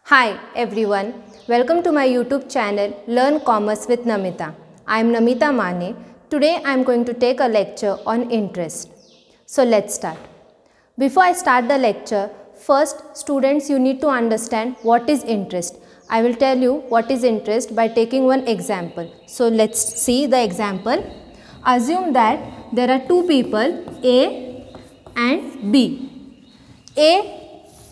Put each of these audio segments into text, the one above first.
Hi everyone, welcome to my YouTube channel Learn Commerce with Namita. I am Namita Mane. Today I am going to take a lecture on interest. So let's start. Before I start the lecture, first students, you need to understand what is interest. I will tell you what is interest by taking one example. So let's see the example. Assume that there are two people A and B. A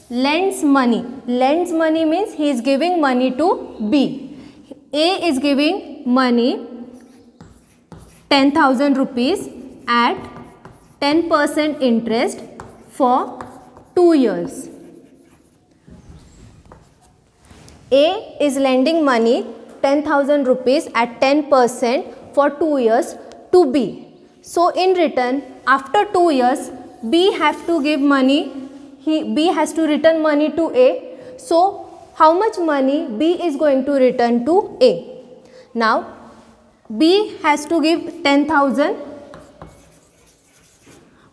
lends money. Lends money means he is giving money to B. A is giving money 10,000 rupees at 10% interest for 2 years. A is lending money 10,000 rupees at 10% for 2 years to B. So in return, after 2 years, B has to give money. B has to return money to A. So how much money B is going to return to A? Now B has to give 10,000.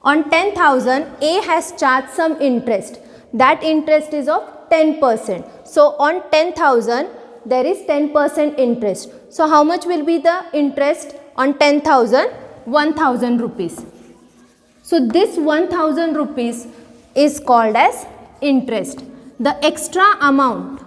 On 10,000, A has charged some interest. That interest is of 10%. So on 10,000, there is 10% interest. So how much will be the interest on 10,000? 1,000 rupees. So this 1,000 rupees is called as interest. The extra amount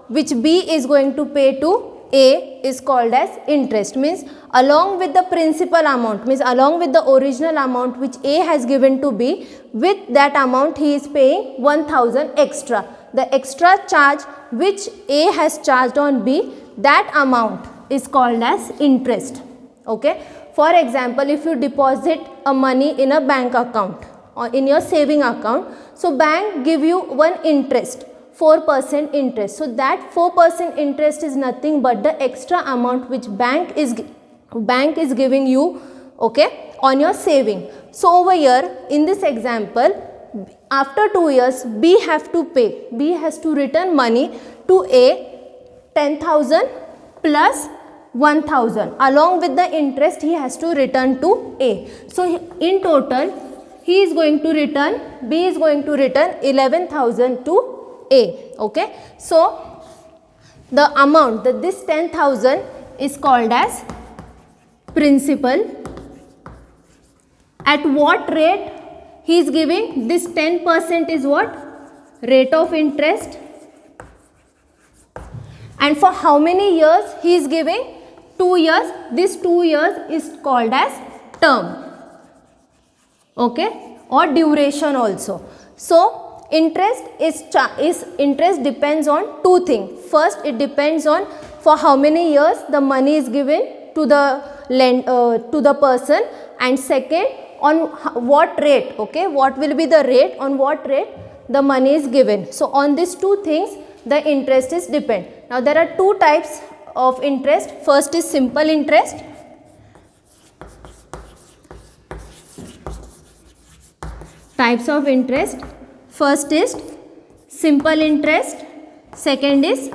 which B is going to pay to A is called as interest. Means along with the principal amount, means along with the original amount which A has given to B, with that amount he is paying 1,000 extra. The extra charge which A has charged on B, that amount is called as interest. Okay. For example, if you deposit a money in a bank account or in your saving account, so bank give you one interest, 4% interest. So that 4% interest is nothing but the extra amount which bank is giving you, okay, on your saving. So over here in this example, after 2 years, B has to return money to A, 10,000 plus 1,000. Along with the interest he has to return to A. So in total B is going to return 11,000 to A. Okay. So the amount, this 10,000 is called as principal. At what rate he is giving? This 10% is what? Rate of interest. And for how many years he is giving? 2 years. This 2 years is called as term, okay, or duration also. So interest depends on two things. First, it depends on for how many years the money is given to the person, and second, on what rate, okay, what will be the rate, on what rate the money is given. So on these two things the interest is depend. Now there are two types of interest. First is simple interest. Types of interest. First is simple interest. Second is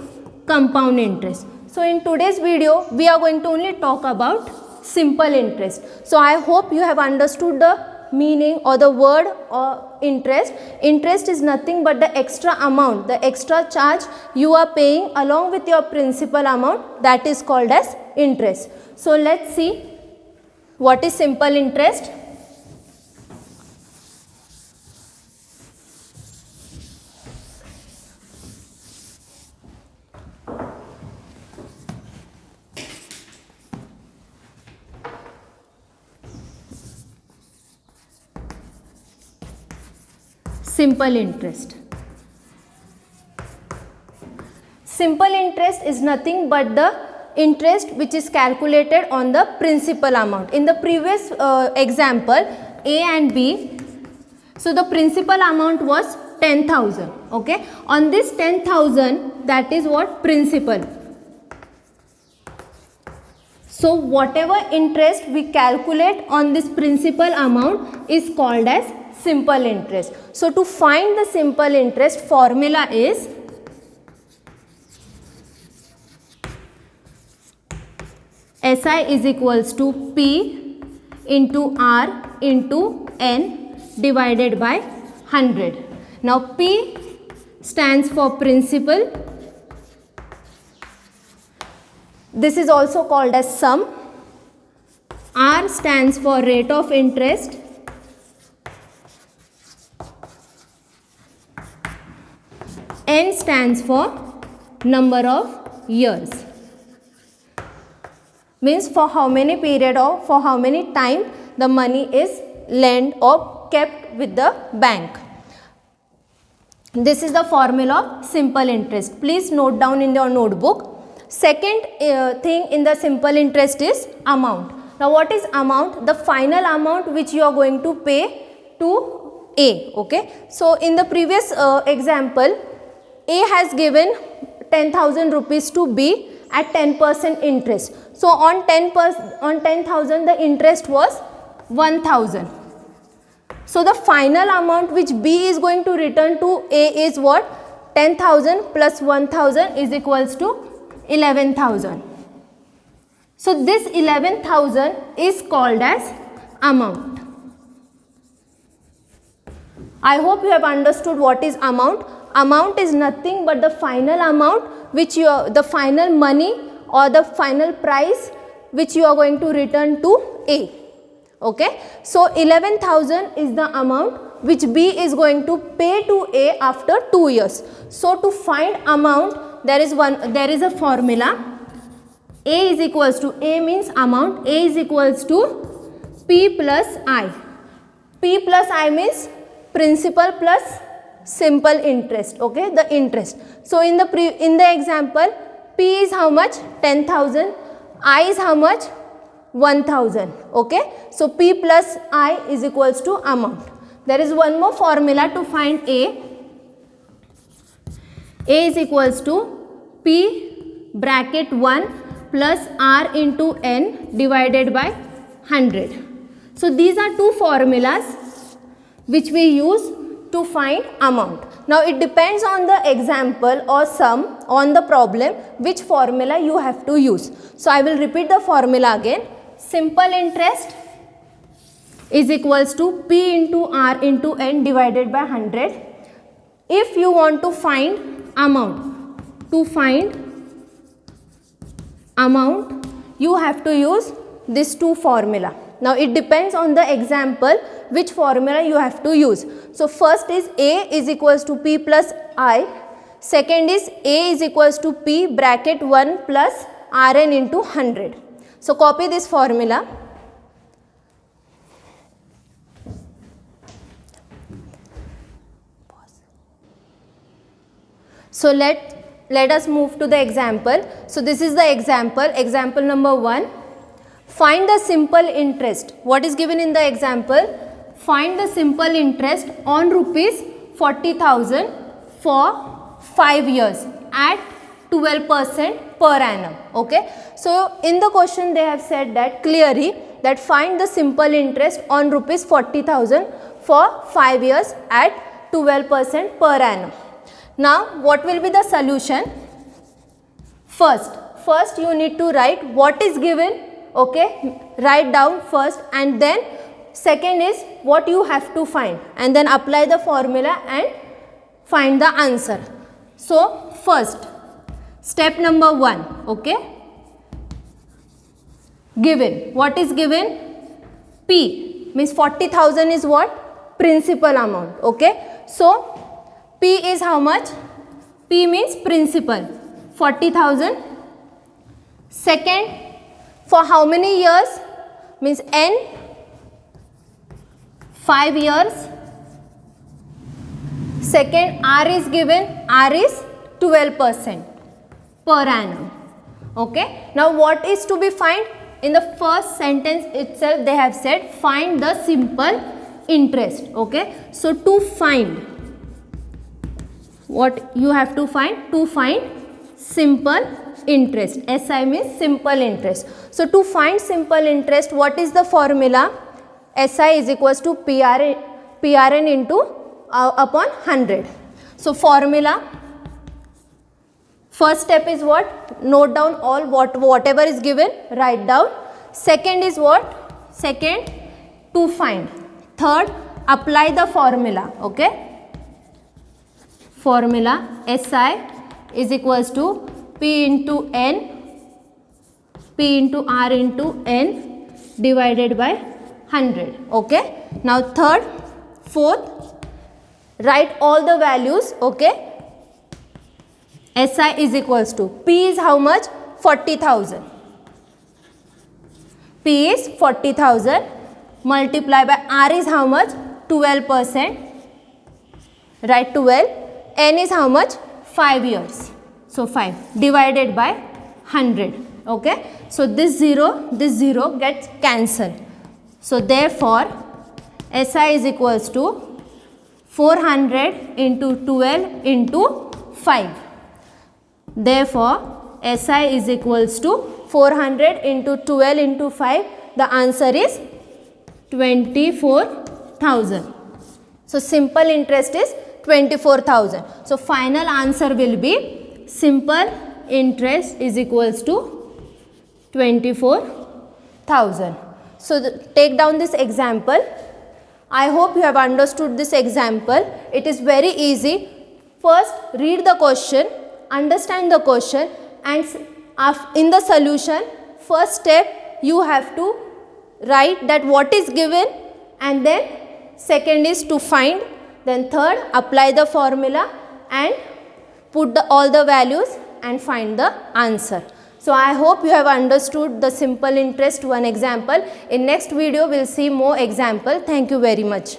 compound interest. So in today's video we are going to only talk about simple interest. So I hope you have understood the meaning or the word or interest. Interest is nothing but the extra amount, the extra charge you are paying along with your principal amount, that is called as interest. So let's see what is simple interest. Simple interest. Simple interest is nothing but the interest which is calculated on the principal amount. In the previous example, A and B, so the principal amount was 10,000. Okay. On this 10,000, that is what? Principal. So whatever interest we calculate on this principal amount is called as simple interest. So to find the simple interest, formula is SI is equals to P into R into N divided by 100. Now P stands for principal. This is also called as sum. R stands for rate of interest. N stands for number of years. Means for how many period or for how many time the money is lent or kept with the bank. This is the formula of simple interest. Please note down in your notebook. Second thing in the simple interest is amount. Now what is amount? The final amount which you are going to pay to A. Okay. So in the previous example, A has given 10,000 rupees to B at 10% interest. So on 10,000 the interest was 1,000. So the final amount which B is going to return to A is what? 10,000 plus 1,000 is equals to 11,000. So this 11,000 is called as amount. I hope you have understood what is amount. Amount is nothing but the final amount which the final money or the final price which you are going to return to A. Okay. So 11,000 is the amount which B is going to pay to A after 2 years. So to find amount, there is a formula. A is equals to, A means amount, A is equals to P plus I. P plus I means principal plus simple interest. Okay, the interest. So in the example, P is how much? 10,000. I is how much? 1,000. Okay. So P plus I is equals to amount. There is one more formula to find A. A is equals to P bracket 1 plus R into N divided by 100. So these are two formulas which we use to find amount. Now it depends on the example or sum on the problem which formula you have to use. So I will repeat the formula again. Simple interest is equals to P into R into N divided by 100. If you want to find amount, you have to use these two formula. Now it depends on the example which formula you have to use. So first is A is equals to P plus I. Second is A is equals to P bracket 1 plus Rn into 100. So copy this formula. So let us move to the example. So this is the example number 1. Find the simple interest. What is given in the example? Find the simple interest on rupees 40,000 for 5 years at 12% per annum. Okay. So in the question they have said that clearly that find the simple interest on rupees 40,000 for 5 years at 12% per annum. Now what will be the solution? First you need to write what is given. Okay, write down first, and then second is what you have to find, and then apply the formula and find the answer. So first, step number 1, okay, given. What is given? P means 40,000 is what? Principal amount. Okay, so P is how much? P means principal, 40,000. Second, for how many years? Means N, 5 years. Second, R is given, R is 12% per annum. Okay. Now what is to be find? In the first sentence itself they have said find the simple interest. Okay. So to find, what you have to find? To find simple interest. SI means simple interest. So to find simple interest, what is the formula? SI is equals to PRN into upon 100. So formula, first step is what? Note down all whatever is given, write down. Second is what? Second, to find. Third, apply the formula. Okay. formula SI is equals to P into N, P into R into N divided by 100. Okay. Now third, fourth, write all the values. Okay. SI is equals to P is how much? 40,000. P is 40,000 multiply by R is how much? 12%. Write 12. N is how much? 5 years. So 5 divided by 100. Okay. So this 0 gets cancelled. So therefore SI is equals to 400 into 12 into 5. Therefore SI is equals to 400 into 12 into 5. The answer is 24,000. So simple interest is 24,000. So final answer will be simple interest is equals to 24,000. So take down this example. I hope you have understood this example. It is very easy. First read the question, understand the question, and in the solution, first step you have to write that what is given, and then second is to find, then third apply the formula and put all the values and find the answer. So I hope you have understood the simple interest one example. In next video we will see more example. Thank you very much.